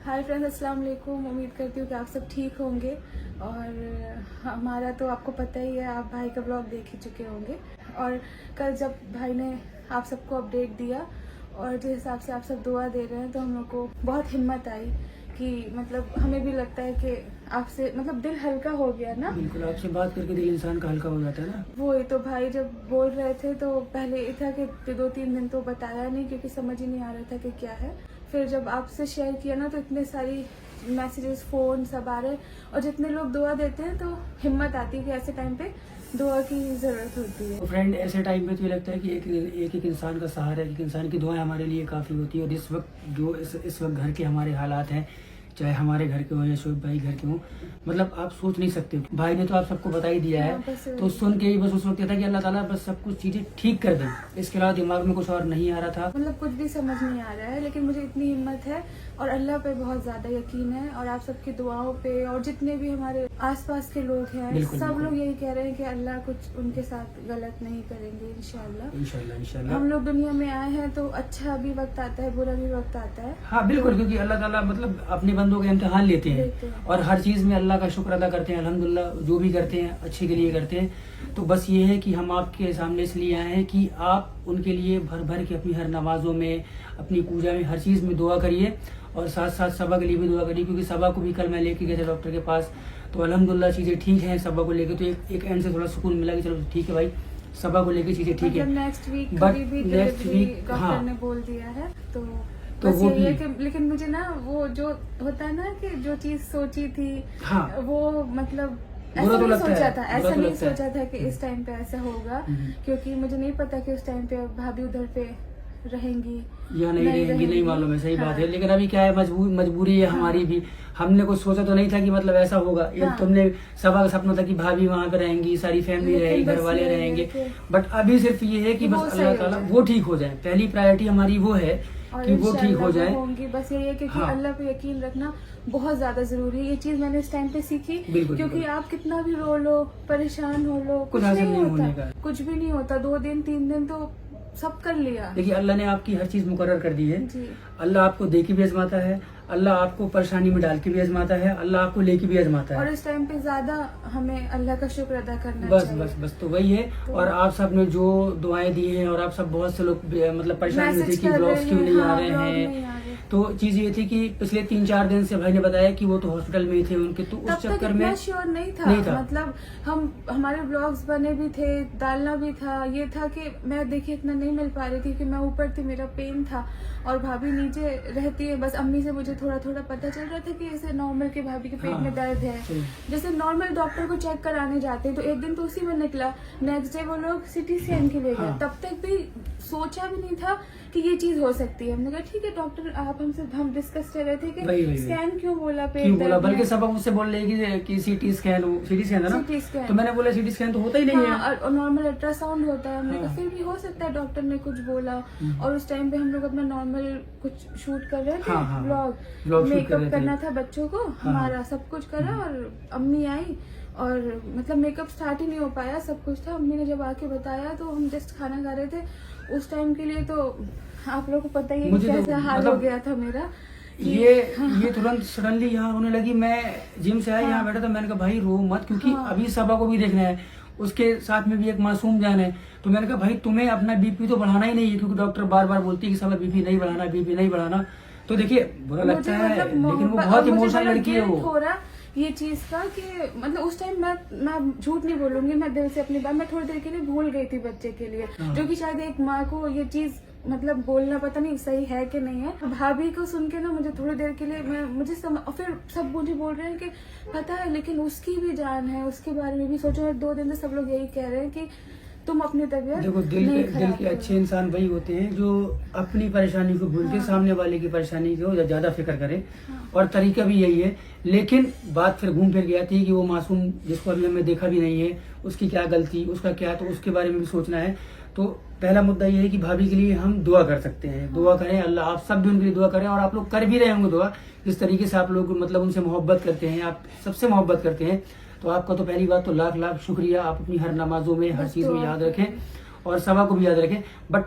Hi friends, अस्सलाम वालेकुम। उम्मीद करती हूँ कि आप सब ठीक होंगे। और हमारा तो आपको पता ही है, आप भाई का ब्लॉग देख ही चुके होंगे। और कल जब भाई ने आप सबको अपडेट दिया और जिस हिसाब से आप सब दुआ दे रहे हैं, तो हम लोग को बहुत हिम्मत आई कि मतलब हमें भी लगता है कि आपसे मतलब दिल हल्का हो गया ना। बिल्कुल, आपसे बात करके दिल इंसान का हल्का हो जाता है ना। वही तो भाई जब बोल रहे थे तो पहले ये था कि 2-3 दिन तो बताया नहीं, क्योंकि समझ ही नहीं आ रहा था कि क्या है। फिर जब आपसे शेयर किया ना, तो इतने सारी मैसेजेस, फ़ोन सब आ रहे, और जितने लोग दुआ देते हैं तो हिम्मत आती है कि ऐसे टाइम पे दुआ की ज़रूरत होती है। तो फ्रेंड, ऐसे टाइम पे तो ये लगता है कि एक इंसान का सहारा, एक इंसान की दुआएं हमारे लिए काफ़ी होती है। और इस वक्त जो इस वक्त घर के हमारे हालात हैं, चाहे हमारे घर के हों या शोएब भाई घर के हों, मतलब आप सोच नहीं सकते। भाई ने तो आप सबको बता ही दिया है, तो सुन के ही बस उस वक्त ये था कि अल्लाह ताला बस सब कुछ चीज़ें ठीक कर दें। इसके अलावा दिमाग में कुछ और नहीं आ रहा था। मतलब कुछ भी समझ नहीं आ रहा है, लेकिन मुझे इतनी हिम्मत है और अल्लाह पे बहुत ज़्यादा यकीन है, और आप सबकी दुआओं पे, और जितने भी हमारे आसपास के लोग हैं सब लोग यही कह रहे हैं कि अल्लाह कुछ उनके साथ गलत नहीं करेंगे, इंशाल्लाह। इंशाल्लाह हम लोग दुनिया में आए हैं तो अच्छा भी वक्त आता है, बुरा भी वक्त आता है। हाँ बिल्कुल, क्योंकि अल्लाह ताला मतलब अपने बंदों के इम्तिहान लेते हैं और हर चीज़ में अल्लाह का शुक्र अदा करते हैं। अल्हम्दुलिल्लाह, जो भी करते हैं अच्छे के लिए करते हैं। तो बस ये है कि हम आपके सामने इसलिए आए हैं कि आप उनके लिए भर भर के अपनी हर नमाजों में, अपनी पूजा में, हर चीज़ में दुआ करिए। और साथ साथ सबा के लिए भी दुआ करिए, क्योंकि सबा को भी कल मैं लेके गए थे डॉक्टर के पास, तो अल्हम्दुलिल्लाह चीज़ें ठीक हैं। सबा को लेके तो एक एंड से थोड़ा सुकून मिला कि चलो ठीक है भाई, सबा को लेके चीज़ें ठीक है। नेक्स्ट वीक हाँ, डॉक्टर ने बोल दिया है, तो वो यही है कि लेकिन मुझे ना वो जो होता है ना कि जो चीज सोची थी, हाँ, वो मतलब बुरा ऐसा तो नहीं लगता सोचा है, था, ऐसा नहीं सोचा था कि इस टाइम पे ऐसा होगा, क्योंकि मुझे नहीं पता कि उस टाइम पे भाभी उधर पे रहेंगी या नहीं रहेंगी, नहीं मालूम है। सही बात है, लेकिन अभी क्या है, मजबूरी है हमारी भी। हमने कुछ सोचा तो नहीं था कि मतलब ऐसा होगा। ये तुमने सबा का सपना था कि भाभी वहाँ पे रहेंगी, सारी फैमिली रहेगी, घर वाले रहेंगे। बट अभी सिर्फ ये है कि बस अल्लाह ताला वो ठीक हो जाए। पहली प्रायोरिटी हमारी वो है कि वो ठीक हो जाए। बस यही है, क्योंकि अल्लाह पे यकीन रखना बहुत ज्यादा जरूरी है। ये चीज मैंने इस टाइम पे सीखी, क्योंकि आप कितना भी रो लो, परेशान हो लो, कुछ नहीं होता, कुछ भी नहीं होता। 2 दिन 3 दिन तो सब कर लिया। देखिए, अल्लाह ने आपकी हर चीज मुकर्रर कर दी है। अल्लाह आपको दे के भी आजमाता है, अल्लाह आपको परेशानी में डाल के भी आजमाता है, अल्लाह आपको लेके भी आजमाता है। और इस टाइम पे ज्यादा हमें अल्लाह का शुक्र अदा करना बस चाहिए। बस तो वही है। और आप सब ने जो दुआएं दी हैं, और आप सब बहुत से लोग मतलब परेशान हुए थे कि ब्लॉग्स क्यों नहीं आ रहे हैं। तो चीज ये थी कि पिछले 3-4 दिन से भाई ने बताया कि वो तो हॉस्पिटल में ही थे उनके, तो उस चक्कर में श्योर नहीं था। मतलब हमारे ब्लॉग्स बने भी थे, डालना भी था। ये था कि मैं देखिए इतना नहीं मिल पा रही थी कि मैं ऊपर थी, मेरा पेन था, और भाभी नीचे रहती है। बस अम्मी से मुझे थोड़ा थोड़ा पता चल रहा था कि ऐसे नॉर्मल के भाभी के पेट में दर्द है। जैसे नॉर्मल डॉक्टर को चेक कराने जाते हैं, तो एक दिन तो उसी में निकला, नेक्स्ट डे वो लोग सिटी स्कैन के लिए गए। तब तक भी सोचा भी नहीं था कि ये चीज हो सकती है। हमने कहा ठीक है डॉक्टर, हम डिस्कस कर रहे थे कि स्कैन क्यों बोला, पेट दर्द, बल्कि सब मुझसे बोल रहे हैं कि सीटी स्कैन है ना। तो मैंने बोला सीटी स्कैन तो होता ही नहीं है, और नॉर्मल अल्ट्रासाउंड होता है। हमने कहा फिर भी हो सकता है, डॉक्टर ने कुछ बोला। और उस टाइम पे हम लोग अपना नॉर्मल कुछ शूट कर रहे थे, ब्लॉग मेकअप करना था बच्चों को, हमारा सब कुछ करा। और अम्मी आई और मतलब मेकअप स्टार्ट ही नहीं हो पाया, सब कुछ था। अम्मी ने जब आके बताया, तो हम जस्ट खाना खा रहे थे उस टाइम के लिए। तो आप लोगों को पता ही है कैसे हाल हो गया था मेरा। ये तुरंत सडनली यहाँ होने लगी। मैं जिम से आया, यहाँ बैठा था, मैंने कहा भाई रो मत, क्योंकि अभी सबा को भी देखना है, उसके साथ में भी एक मासूम जान है। तो मैंने कहा भाई तुम्हें अपना बीपी तो बढ़ाना ही नहीं है, क्योंकि डॉक्टर बार बार बोलती है कि सबा बीपी नहीं बढ़ाना, बीपी नहीं बढ़ाना। तो देखिए बुरा लगता है, लेकिन वो बहुत इमोशनल लड़की है वो। ये चीज का कि मतलब उस टाइम मैं झूठ नहीं बोलूंगी, मैं दिल से अपनी बात मैं थोड़ी देर के लिए भूल गई थी बच्चे के लिए, जो कि शायद एक माँ को ये चीज मतलब बोलना पता नहीं सही है कि नहीं है। भाभी को सुन के ना मुझे थोड़ी देर के लिए और फिर सब मुझे बोल रहे हैं कि पता है, लेकिन उसकी भी जान है, उसके बारे में भी सोचो। 2 दिन से सब लोग यही कह रहे हैं कि तुम अपनी तबीयत देखो, दिल के अच्छे इंसान वही होते हैं जो अपनी परेशानी को भूल के सामने वाले की परेशानी को ज्यादा फिक्र करें। और तरीका भी यही है। लेकिन बात फिर घूम फिर गई थी कि वो मासूम जिसको अभी हमने देखा भी नहीं है, उसकी क्या गलती, उसका क्या, तो उसके बारे में भी सोचना है। तो पहला मुद्दा ये है कि भाभी के लिए हम दुआ कर सकते हैं, दुआ करें। अल्लाह आप सब भी उनके लिए दुआ करें, और आप लोग कर भी रहे होंगे दुआ। जिस तरीके से आप लोग मतलब उनसे मोहब्बत करते हैं, आप सबसे मोहब्बत करते हैं, तो आपका तो पहली बात तो लाख लाख शुक्रिया। आप अपनी हर नमाजों में, हर चीज में याद रखें, और सबा को भी याद रखें। बट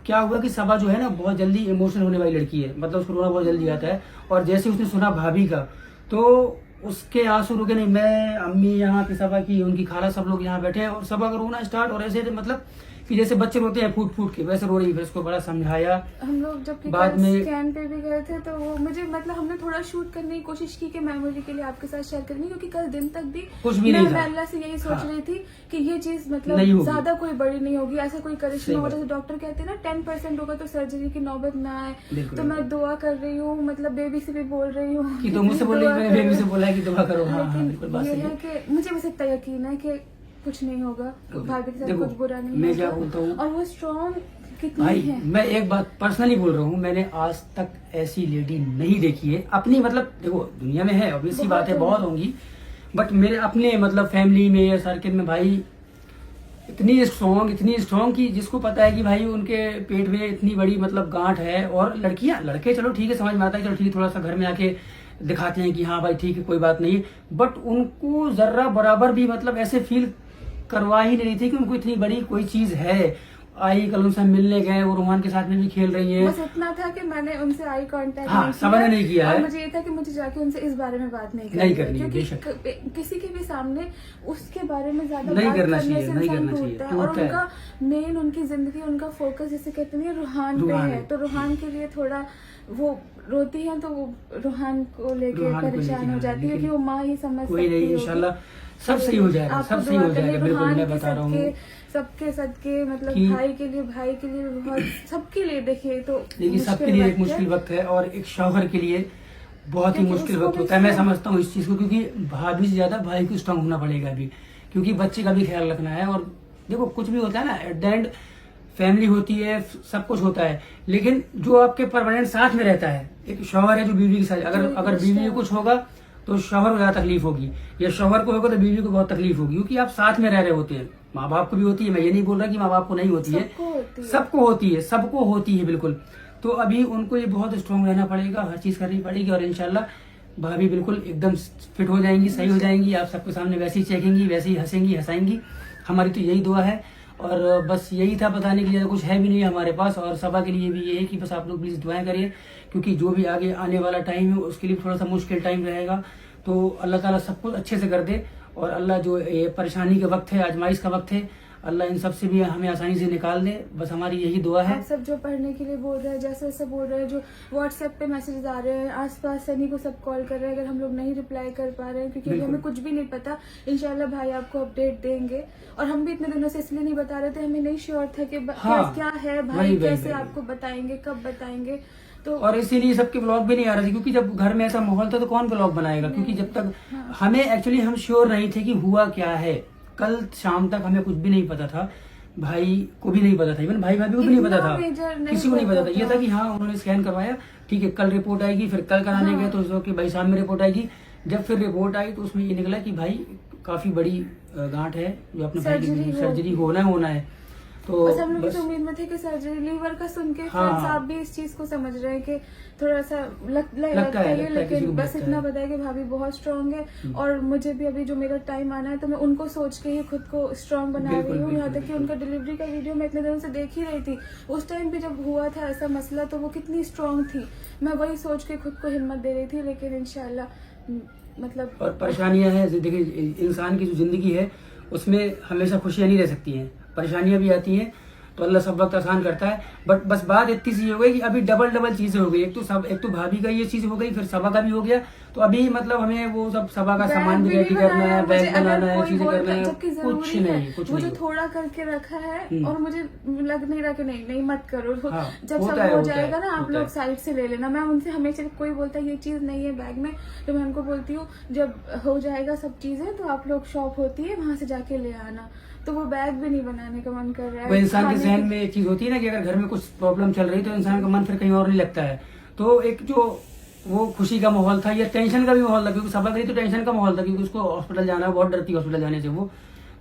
क्या हुआ कि सबा जो है ना बहुत जल्दी इमोशनल होने वाली लड़की है, मतलब उसको रोना बहुत जल्दी आता है। और जैसे उसने सुना भाभी का तो उसके आंसू रुके नहीं। मैं, अम्मी यहाँ पे सबा की, उनकी खाला, सब लोग यहाँ बैठे हैं और सबा का रोना स्टार्ट, और ऐसे मतलब कि जैसे बच्चे रोते हैं फूट फूट के, वैसे रो रही। फिर उसको बड़ा समझाया। हम लोग जब बाद में स्कैन पे भी गए थे तो वो मुझे मतलब हमने थोड़ा शूट करने की कोशिश की कि मेमोरी के लिए आपके साथ शेयर करनी, क्योंकि कल दिन तक भी कुछ भी नहीं मैं था। अल्लाह से यही सोच हाँ। रही थी कि ये चीज नहीं मतलब होगी। ज्यादा कोई बड़ी नहीं होगी, ऐसा कोई सही करिश्मा हो बात। जैसे डॉक्टर कहते हैं ना 10% होगा तो सर्जरी की नौबत ना आए। बिल्कुल। तो मैं दुआ कर रही हूँ, मतलब बेबी से भी बोल रही हूँ कि तो मुझसे बोल रही, मैंने बेबी से बोला है कि दुआ करो। हाँ हाँ, बिल्कुल बात ये सही है है। कि मुझे बस इतना यकीन है कि कुछ नहीं होगा, भाभी के साथ देखो, कुछ बुरा नहीं मैं होगा। क्या बोलता हूँ, और वो स्ट्रॉन्ग कितनी भाई है। मैं एक बात पर्सनली बोल रहा हूँ, मैंने आज तक ऐसी लेडी नहीं देखी है अपनी, मतलब देखो दुनिया में है ऑब्वियसली बहुत बात है, होंगी। बहुत होंगी, बट मेरे अपने मतलब फैमिली में या सर्किल में भाई इतनी स्ट्रॉन्ग कि जिसको पता है कि भाई उनके पेट में इतनी बड़ी मतलब गांठ है। और लड़कियां, लड़के चलो ठीक है समझ में आता है, चलो ठीक है थोड़ा सा घर में आके दिखाते हैं कि हाँ भाई ठीक है कोई बात नहीं, बट उनको जर्रा बराबर भी मतलब ऐसे फील करवा ही नहीं रही थी कि उनको इतनी बड़ी कोई चीज है। आई कल उनसे मिलने गए, वो रोमान के साथ में भी खेल रही है। बस इतना था कि मैंने उनसे आई कांटेक्ट हाँ, सबा ने नहीं किया और है। मुझे ये था कि मुझे जाके उनसे इस बारे में बात नहीं नहीं करनी करनी है, क्योंकि बेशक। किसी के भी सामने उसके बारे में ज्यादा नहीं बात करना करने चाहिए, से नहीं इंसान करना चाहिए, टूटता है। और टूटता है। उनका मेन, उनकी जिंदगी, उनका फोकस जैसे कहते हैं रूहान पे रूहान है, है। तो रूहान के लिए थोड़ा वो रोती है तो वो रूहान को लेके रूहान को परेशान लेके, हो जाती है, लेकिन क्योंकि वो माँ ही समझ कोई सकती नहीं, होगी। इंशाल्लाह सब सही हो जाएगा, आपको सब सही दुआ हो जाएगा, करनी, बिल्कुल रूहान मैं के बता रहा हूँ। सबके सदके मतलब कि- भाई के लिए बहुत सबके लिए देखिए तो लेकिन सबके लिए एक मुश्किल वक्त है, और एक शौहर के लिए बहुत ही क्योंकि मुश्किल उसको वक्त भी होता है। मैं strong- समझता हूँ इस चीज को, क्योंकि भाभी से ज्यादा भाई को स्ट्रांग होना पड़ेगा अभी, क्योंकि बच्चे का भी ख्याल रखना है। और देखो कुछ भी होता है ना, एट द एंड फैमिली होती है, सब कुछ होता है, लेकिन जो आपके परमानेंट साथ में रहता है, एक शौहर है जो बीवी के साथ, अगर बीवी को कुछ होगा तो शौहर को ज्यादा तकलीफ होगी, या शौहर को होगा तो बीवी को बहुत तकलीफ होगी, क्योंकि आप साथ में रह रहे होते हैं। माँ बाप को भी होती है, मैं ये नहीं बोल रहा कि माँ बाप को नहीं होती है, सबको होती है बिल्कुल। तो अभी उनको ये बहुत स्ट्रांग रहना पड़ेगा, हर चीज करनी पड़ेगी, और इंशाल्लाह भाभी बिल्कुल एकदम फिट हो जाएंगी, सही हो जाएंगी, आप सबके सामने वैसे ही चेकेंगी, वैसे ही हंसेंगी हंसाएंगी। हमारी तो यही दुआ है, और बस यही था बताने के लिए, कुछ है भी नहीं हमारे पास। और सबा के लिए भी ये है कि बस आप लोग प्लीज दुआएं करिए, क्योंकि जो भी आगे आने वाला टाइम है उसके लिए थोड़ा सा मुश्किल टाइम रहेगा। तो अल्लाह ताला सब कुछ अच्छे से कर दे, और अल्लाह जो ये परेशानी का वक्त है, आजमाइश का वक्त है, अल्लाह इन सब से भी हमें आसानी से निकाल दे, बस हमारी यही दुआ है। आप सब जो पढ़ने के लिए बोल रहे हैं, जैसे जैसे बोल रहे हैं, जो व्हाट्सएप पे मैसेजेस आ रहे हैं, आसपास सनी को सब कॉल कर रहे हैं, अगर हम लोग नहीं रिप्लाई कर पा रहे हैं क्योंकि बिल्कुल। हमें कुछ भी नहीं पता, इंशाल्लाह भाई आपको अपडेट देंगे। और हम भी इतने दिनों से इसलिए नहीं बता रहे थे, हमें नहीं श्योर था कि हाँ, क्या है भाई, वही, कैसे वही। आपको बताएंगे, कब बताएंगे। तो और इसीलिए सबके ब्लॉग भी नहीं आ रहे थे, क्योंकि जब घर में ऐसा माहौल था तो कौन ब्लॉग बनाएगा, क्योंकि जब तक हमें एक्चुअली हम श्योर नहीं थे कि हुआ क्या है। कल शाम तक हमें कुछ भी नहीं पता था, भाई को भी नहीं पता था, इवन भाई भाभी को भी नहीं पता इतना था, major नहीं किसी को नहीं पता था। पता ये था कि हाँ उन्होंने स्कैन करवाया, ठीक है कल रिपोर्ट आएगी, फिर कल कराने गए तो उसको कि भाई शाम में रिपोर्ट आएगी। जब फिर रिपोर्ट आई तो उसमें ये निकला कि भाई काफी बड़ी गांठ है, जो अपने भाई की सर्जरी होना है। तो बस हम लोग बस इस उम्मीद में थे कि सर्जरी, लीवर का सुन के हाँ, फ्रेंड्स हाँ। आप भी इस चीज को समझ रहे हैं कि थोड़ा सा लगता लगता है, है, किसी लेकिन को बस लगता इतना है। पता है कि भाभी बहुत स्ट्रांग है। और मुझे भी अभी जो मेरा टाइम आना है तो मैं उनको सोच के ही खुद को स्ट्रांग बना बिल्कुल, रही हूँ। यहाँ बिल्कुल, तक कि उनका डिलीवरी का वीडियो मैं इतने दिनों से देख ही रही थी, उस टाइम भी जब हुआ था ऐसा मसला तो वो कितनी स्ट्रांग थी, मैं वही सोच के खुद को हिम्मत दे रही थी। लेकिन इंशाल्लाह मतलब और परेशानियां हैं, देखिए इंसान की जो जिंदगी है उसमें हमेशा खुशियां नहीं रह सकती हैं, परेशानियां भी आती हैं, तो अल्लाह सब वक्त आसान करता है। बट बस बात इतनी सी हो गई कि अभी डबल चीजें हो गई, एक तो भाभी का ये चीज हो गई, फिर सबा का भी हो गया, तो अभी मतलब हमें वो सब सबा का सामान भी रेडी करना है, बैग बनाना है, चीजें करना है, कुछ नहीं। थोड़ा करके रखा है और मुझे लग नहीं रहा कि नहीं मत करो। हाँ, जब सब होता है, हो होता जाएगा है, ना, आप होता लोग है। साइड से ले लेना। मैं उनसे हमेशा, कोई बोलता है ये चीज नहीं है बैग में, तो मैं उनको बोलती हूँ जब हो जाएगा सब चीजें तो आप लोग, शॉप होती है वहां से जाके ले आना। तो वो बैग भी नहीं बनाने का मन कर रहा है। वो इंसान के खाने जहन की- में एक चीज होती है ना कि अगर घर में कुछ प्रॉब्लम चल रही तो इंसान का मन फिर कहीं और नहीं लगता है। तो एक जो वो खुशी का माहौल था, या टेंशन का भी माहौल था, क्योंकि सबा तो टेंशन का माहौल था, क्योंकि उसको हॉस्पिटल जाना है, बहुत डरती है हॉस्पिटल जाने से वो।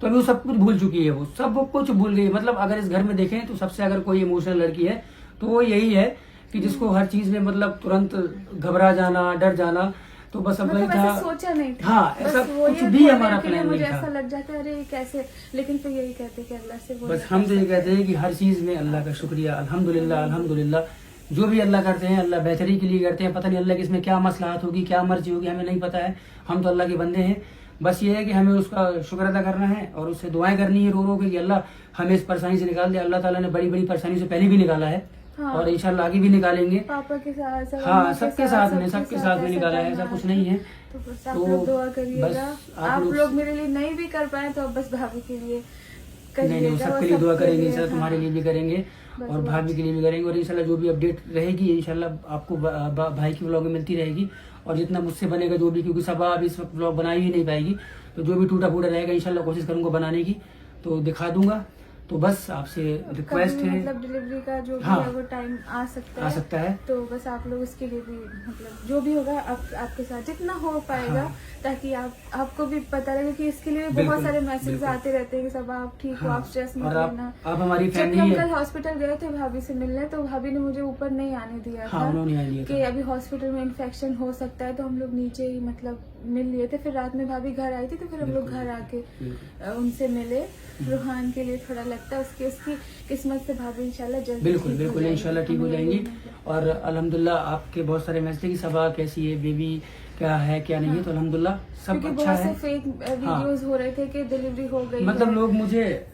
तो अभी वो सब कुछ भूल चुकी है, वो सब कुछ भूल गई। मतलब अगर इस घर में देखें तो सबसे अगर कोई इमोशनल लड़की है तो वो यही है कि जिसको हर चीज में मतलब तुरंत घबरा जाना, डर जाना। तो बस अब मतलब वही था। ऐसा सोचा नहीं था। हाँ, बस ऐसा वो कुछ ये भी बोलने हमारा के लिए प्लान मुझे नहीं था। ऐसा लग जाता है अरे कैसे, लेकिन फिर यही कहते कि अल्लाह से वो बस हम तो ये कहते हैं कि हर चीज़ में अल्लाह का शुक्रिया, अल्हम्दुलिल्लाह अल्हम्दुलिल्लाह। जो भी अल्लाह करते हैं अल्लाह बेहतरी के लिए करते हैं। पता नहीं अल्लाह की इसमें क्या मसलाहत होगी, क्या मर्जी होगी, हमें नहीं पता है। हम तो अल्लाह के बंदे हैं। बस ये है कि हमें उसका शुक्र अदा करना है और उससे दुआएं करनी है रो रो के कि अल्लाह हमें इस परेशानी से निकाल दे। अल्लाह ताला ने बड़ी बड़ी परेशानी से पहले भी निकाला है हाँ। और इंशाल्लाह आगे भी निकालेंगे। पापा के साथ सब हाँ, अम्मा के सबके साथ में ऐसा निकाला है, करना ऐसा कुछ नहीं है। तो बस आप तो लोग दुआ करिएगा। बस आप लोग मेरे लिए नहीं भी कर पाए तो अब बस भाभी के लिए नहीं नहीं, करिएगा। सबके लिए दुआ करेंगे इंशाल्लाह, हाँ। तुम्हारे लिए भी करेंगे बस और दुआ। भाभी के लिए भी करेंगे। और इंशाल्लाह जो भी अपडेट रहेगी इंशाल्लाह आपको भाई की व्लॉग में मिलती रहेगी। और जितना मुझसे बनेगा जो भी, क्योंकि सब अब इस वक्त व्लॉग बना ही नहीं पाएगी, तो जो भी टूटा फूटा रहेगा इंशाल्लाह कोशिश करूंगा बनाने की, तो दिखा दूंगा। तो बस आपसे रिक्वेस्ट कभी है, मतलब डिलीवरी का जो भी हाँ, है वो टाइम आ आ सकता है। तो बस आप लोग इसके लिए भी मतलब जो भी होगा आपके साथ जितना हो पाएगा, हाँ। ताकि आपको भी पता लगे कि इसके लिए बहुत बिल्कुल, सारे मैसेज बिल्कुल। आते रहते हैं कि सब आप ठीक हो, हाँ, आप स्ट्रेस मत और लेना। आप हमारी जब फैमिली हम है। कल हॉस्पिटल गए थे भाभी से मिलने, तो भाभी ने मुझे ऊपर नहीं आने दिया हाँ, था उन्होंने आने दिया कि था। अभी हॉस्पिटल में इन्फेक्शन हो सकता है, तो हम लोग नीचे ही मतलब मिल लिए थे। फिर रात में भाभी घर आई थी तो फिर हम लोग बिल्कुल, घर आके बिल्कुल। उनसे मिले। रूहान के लिए थोड़ा लगता है उसकी किस्मत से भाभी इंशाल्लाह जल्दी बिल्कुल ठीक हो बिल्कुल जाएगी। इंशाल्लाह ठीक हो हमें जाएंगी। यही उम्मीद है। और अल्हम्दुलिल्लाह आपके बहुत सारे मैसेज की सबा कैसी है, बेबी क्या है क्या नहीं है, तो अल्हम्दुलिल्लाह सब क्योंकि अच्छा बहुत से है। फेक वीडियोस हो रहे थे कि डिलीवरी हो गई मतलब है। लोग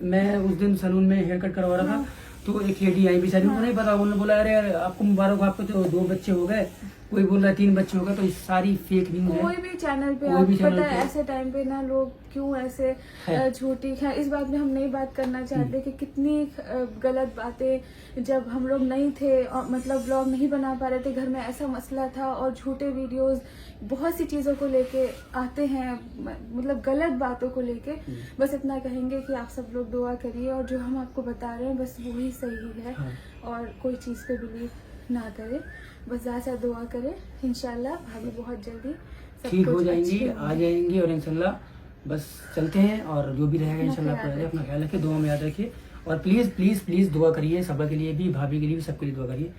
मैं उस दिन सैलून में हेयर कट करवा रहा था, तो एक लेडी आई बेचारी, उनको नहीं पता, उन्होंने बोला अरे यार आपको मुबारक हो, आपको तो 2 बच्चे हो गए, कोई बोल रहा है 3 बच्चे हो गए। तो ये सारी फेक न्यूज कोई है। भी चैनल पे कोई भी आपको चैनल पता है पे। ऐसे टाइम पे ना लोग क्यों ऐसे है। झूठी है। इस बात में हम नहीं बात करना चाहते कि कितनी गलत बातें जब हम लोग नहीं थे और मतलब व्लॉग नहीं बना पा रहे थे, घर में ऐसा मसला था और झूठे वीडियोस बहुत सी चीजों को लेके आते हैं, मतलब गलत बातों को लेके। बस इतना कहेंगे कि आप सब लोग दुआ करिए और जो हम आपको बता रहे हैं बस वही सही है। हाँ। और कोई चीज पे बिलीव ना करे, बस ज्यादा दुआ करे। इंशाल्लाह भाभी बहुत जल्दी सब ठीक हो कुछ जाएंगी, अच्छी आ होंगी। जाएंगी और इंशाल्लाह बस चलते हैं। और जो भी रहेगा इंशाल्लाह आपको ख्याल अपना ख्याल रखिए, दुआ में याद रखिए। और प्लीज प्लीज प्लीज दुआ करिए सबा के लिए भी, भाभी के लिए भी, सबके लिए दुआ करिए।